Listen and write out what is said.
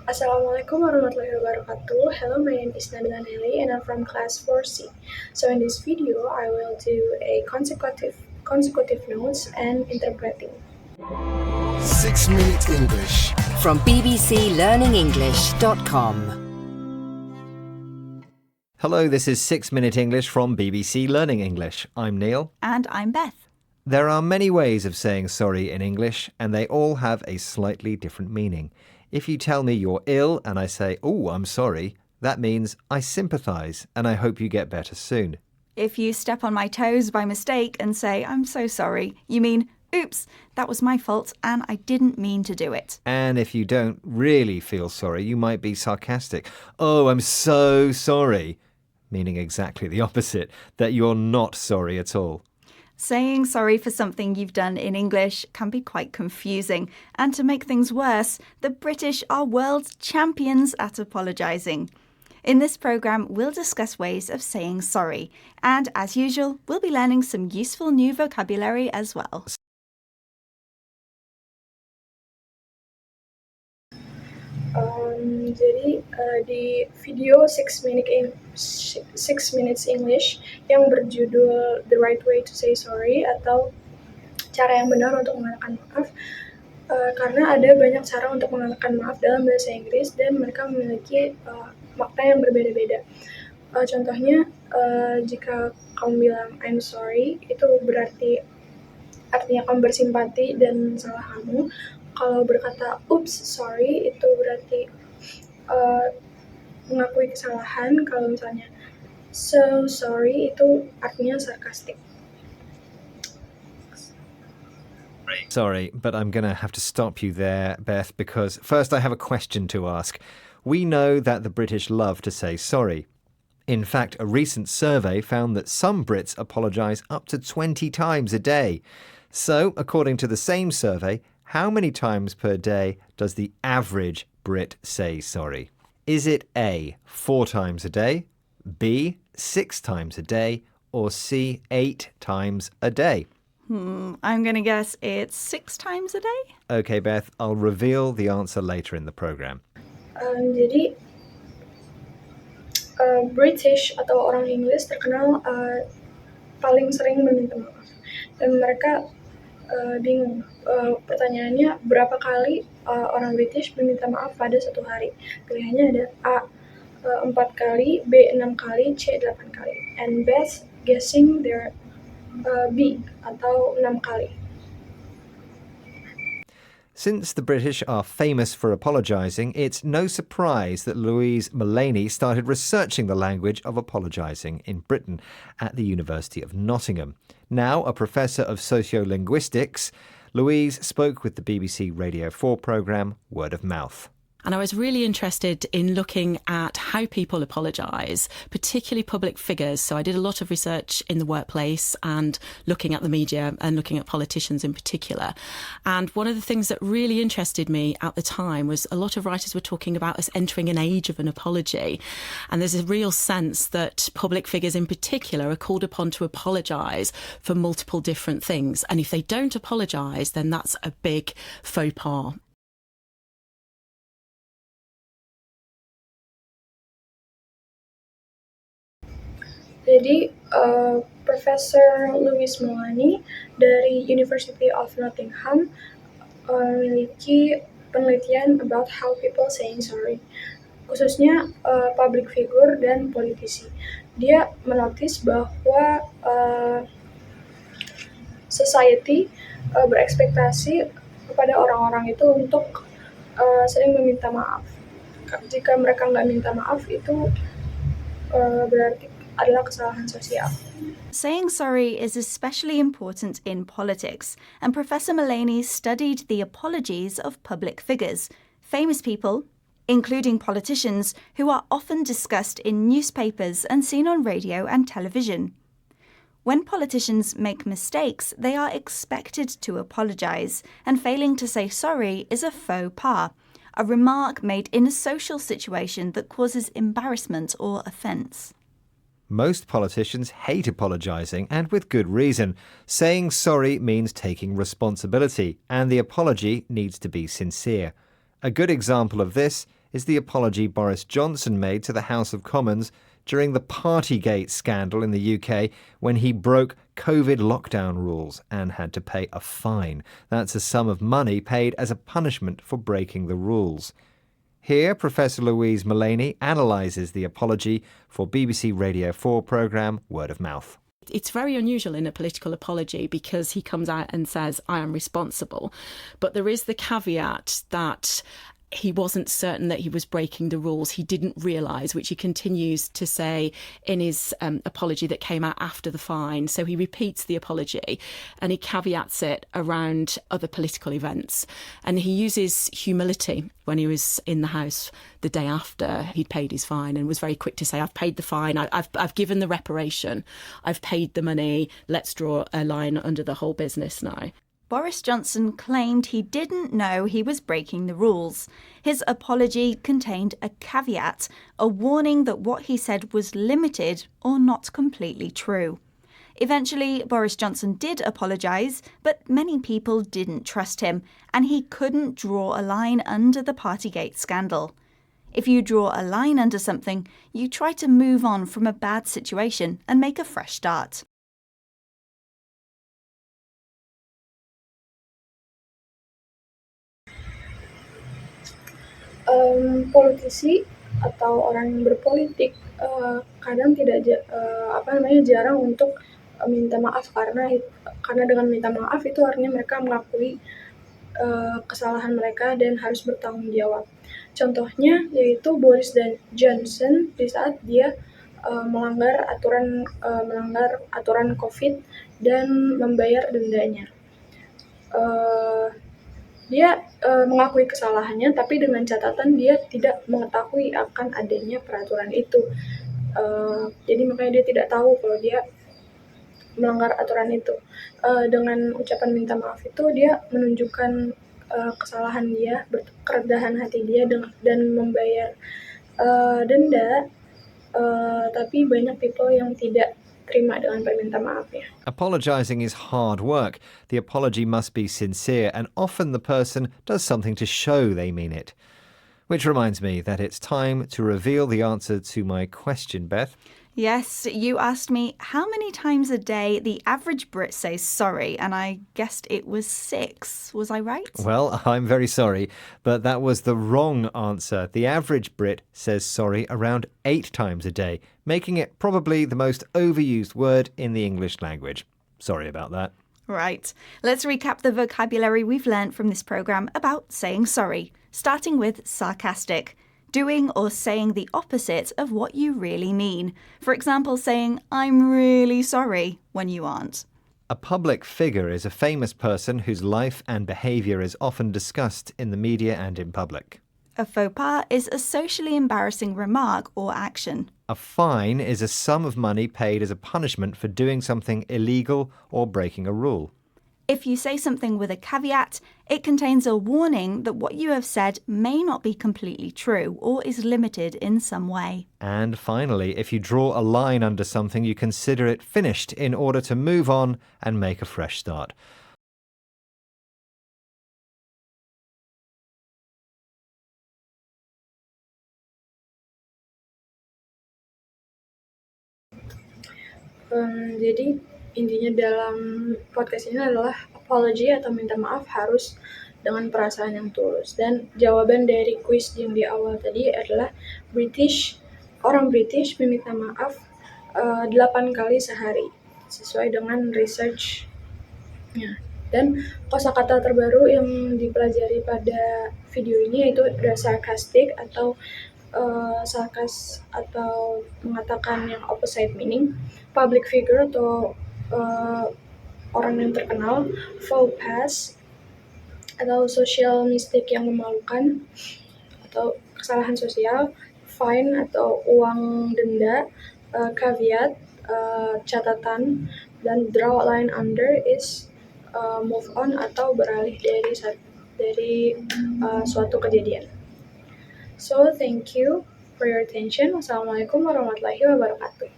Assalamualaikum warahmatullahi wabarakatuh. Hello, my name is Nabila Naili and I'm from class 4C. So in this video, I will do a consecutive notes and interpreting. 6-Minute English from bbclearningenglish.com. Hello, this is 6-Minute English from BBC Learning English. I'm Neil. And I'm Beth. There are many ways of saying sorry in English, and they all have a slightly different meaning. If you tell me you're ill and I say, "Oh, I'm sorry," that means I sympathise and I hope you get better soon. If you step on my toes by mistake and say, "I'm so sorry," you mean, "Oops, that was my fault and I didn't mean to do it." And if you don't really feel sorry, you might be sarcastic. "Oh, I'm so sorry," meaning exactly the opposite, that you're not sorry at all. Saying sorry for something you've done in English can be quite confusing. And to make things worse, the British are world champions at apologising. In this programme, we'll discuss ways of saying sorry. And as usual, we'll be learning some useful new vocabulary as well. Jadi di video 6 minutes English yang berjudul The Right Way to Say Sorry atau cara yang benar untuk mengatakan maaf, karena ada banyak cara untuk mengatakan maaf dalam bahasa Inggris dan mereka memiliki makna yang berbeda-beda. Contohnya, jika kamu bilang I'm sorry, itu artinya kamu bersimpati dan salah kamu. Kalau berkata oops, sorry, itu berarti mengakui kesalahan. Kalau misalnya so sorry, itu artinya sarkastik. Sorry, but I'm going to have to stop you there, Beth, because first I have a question to ask. We know that the British love to say sorry. In fact, a recent survey found that some Brits apologise up to 20 times a day. So, according to the same survey, how many times per day does the average Brit say sorry? Is it A, 4 times a day, B, 6 times a day, or C, 8 times a day? I'm going to guess it's 6 times a day. Okay, Beth, I'll reveal the answer later in the programme. Jadi, British atau orang Inggris terkenal paling sering meminta maaf. Dan mereka bingung. Pertanyaannya, berapa kali orang British meminta maaf pada satu hari? Pilihannya ada A, 4 kali, B, 6 kali, C, 8 kali. And Beth guessing there B, atau 6 kali. Since the British are famous for apologising, it's no surprise that Louise Mullaney started researching the language of apologising in Britain at the University of Nottingham. Now a professor of sociolinguistics, Louise spoke with the BBC Radio 4 programme Word of Mouth. And I was really interested in looking at how people apologise, particularly public figures. So I did a lot of research in the workplace and looking at the media and looking at politicians in particular. And one of the things that really interested me at the time was a lot of writers were talking about us entering an age of an apology. And there's a real sense that public figures in particular are called upon to apologise for multiple different things. And if they don't apologise, then that's a big faux pas. Jadi, Profesor Louise Mullaney dari University of Nottingham memiliki penelitian about how people saying sorry, khususnya public figure dan politisi. Dia menotis bahwa society berekspektasi kepada orang-orang itu untuk sering meminta maaf. Jika mereka nggak minta maaf, itu berarti adalah kesalahan sosial. Saying sorry is especially important in politics, and Professor Mullaney studied the apologies of public figures, famous people, including politicians, who are often discussed in newspapers and seen on radio and television. When politicians make mistakes, they are expected to apologise, and failing to say sorry is a faux pas, a remark made in a social situation that causes embarrassment or offence. Most politicians hate apologising, and with good reason. Saying sorry means taking responsibility, and the apology needs to be sincere. A good example of this is the apology Boris Johnson made to the House of Commons during the Partygate scandal in the UK when he broke COVID lockdown rules and had to pay a fine. That's a sum of money paid as a punishment for breaking the rules. Here, Professor Louise Mullaney analyses the apology for BBC Radio 4 programme Word of Mouth. It's very unusual in a political apology because he comes out and says, I am responsible. But there is the caveat that he wasn't certain that he was breaking the rules. He didn't realise, which he continues to say in his apology that came out after the fine. So he repeats the apology and he caveats it around other political events. And he uses humility when he was in the House the day after he'd paid his fine and was very quick to say, I've paid the fine, I've given the reparation, I've paid the money, let's draw a line under the whole business now. Boris Johnson claimed he didn't know he was breaking the rules. His apology contained a caveat, a warning that what he said was limited or not completely true. Eventually, Boris Johnson did apologise, but many people didn't trust him, and he couldn't draw a line under the Partygate scandal. If you draw a line under something, you try to move on from a bad situation and make a fresh start. Politisi atau orang yang berpolitik kadang jarang untuk minta maaf karena dengan minta maaf itu artinya mereka mengakui kesalahan mereka dan harus bertanggung jawab. Contohnya yaitu Boris Johnson di saat dia melanggar aturan COVID dan membayar dendanya. Dia mengakui kesalahannya, tapi dengan catatan dia tidak mengetahui akan adanya peraturan itu. Jadi makanya dia tidak tahu kalau dia melanggar aturan itu. Dengan ucapan minta maaf itu dia menunjukkan kesalahan dia, kerendahan hati dia dan membayar denda. Tapi banyak people yang tidak terima dengan permintaan maafnya. Apologising is hard work. The apology must be sincere, and often the person does something to show they mean it. Which reminds me that it's time to reveal the answer to my question, Beth. Yes, you asked me how many times a day the average Brit says sorry, and I guessed it was 6. Was I right? Well, I'm very sorry, but that was the wrong answer. The average Brit says sorry around 8 times a day, making it probably the most overused word in the English language. Sorry about that. Right. Let's recap the vocabulary we've learnt from this programme about saying sorry, starting with sarcastic. Doing or saying the opposite of what you really mean. For example, saying, I'm really sorry, when you aren't. A public figure is a famous person whose life and behaviour is often discussed in the media and in public. A faux pas is a socially embarrassing remark or action. A fine is a sum of money paid as a punishment for doing something illegal or breaking a rule. If you say something with a caveat, it contains a warning that what you have said may not be completely true or is limited in some way. And finally, if you draw a line under something, you consider it finished in order to move on and make a fresh start. Jadi intinya dalam podcast ini adalah apology atau minta maaf harus dengan perasaan yang tulus. Dan jawaban dari kuis yang di awal tadi adalah orang British meminta maaf 8 kali sehari sesuai dengan research-nya. Dan kosakata terbaru yang dipelajari pada video ini yaitu sarcastic atau sarkas atau mengatakan yang opposite meaning, public figure atau orang yang terkenal, faux pas atau social mistake yang memalukan atau kesalahan sosial, fine atau uang denda, caveat catatan, dan draw a line under is move on atau beralih dari suatu kejadian. So thank you for your attention. Wassalamualaikum warahmatullahi wabarakatuh.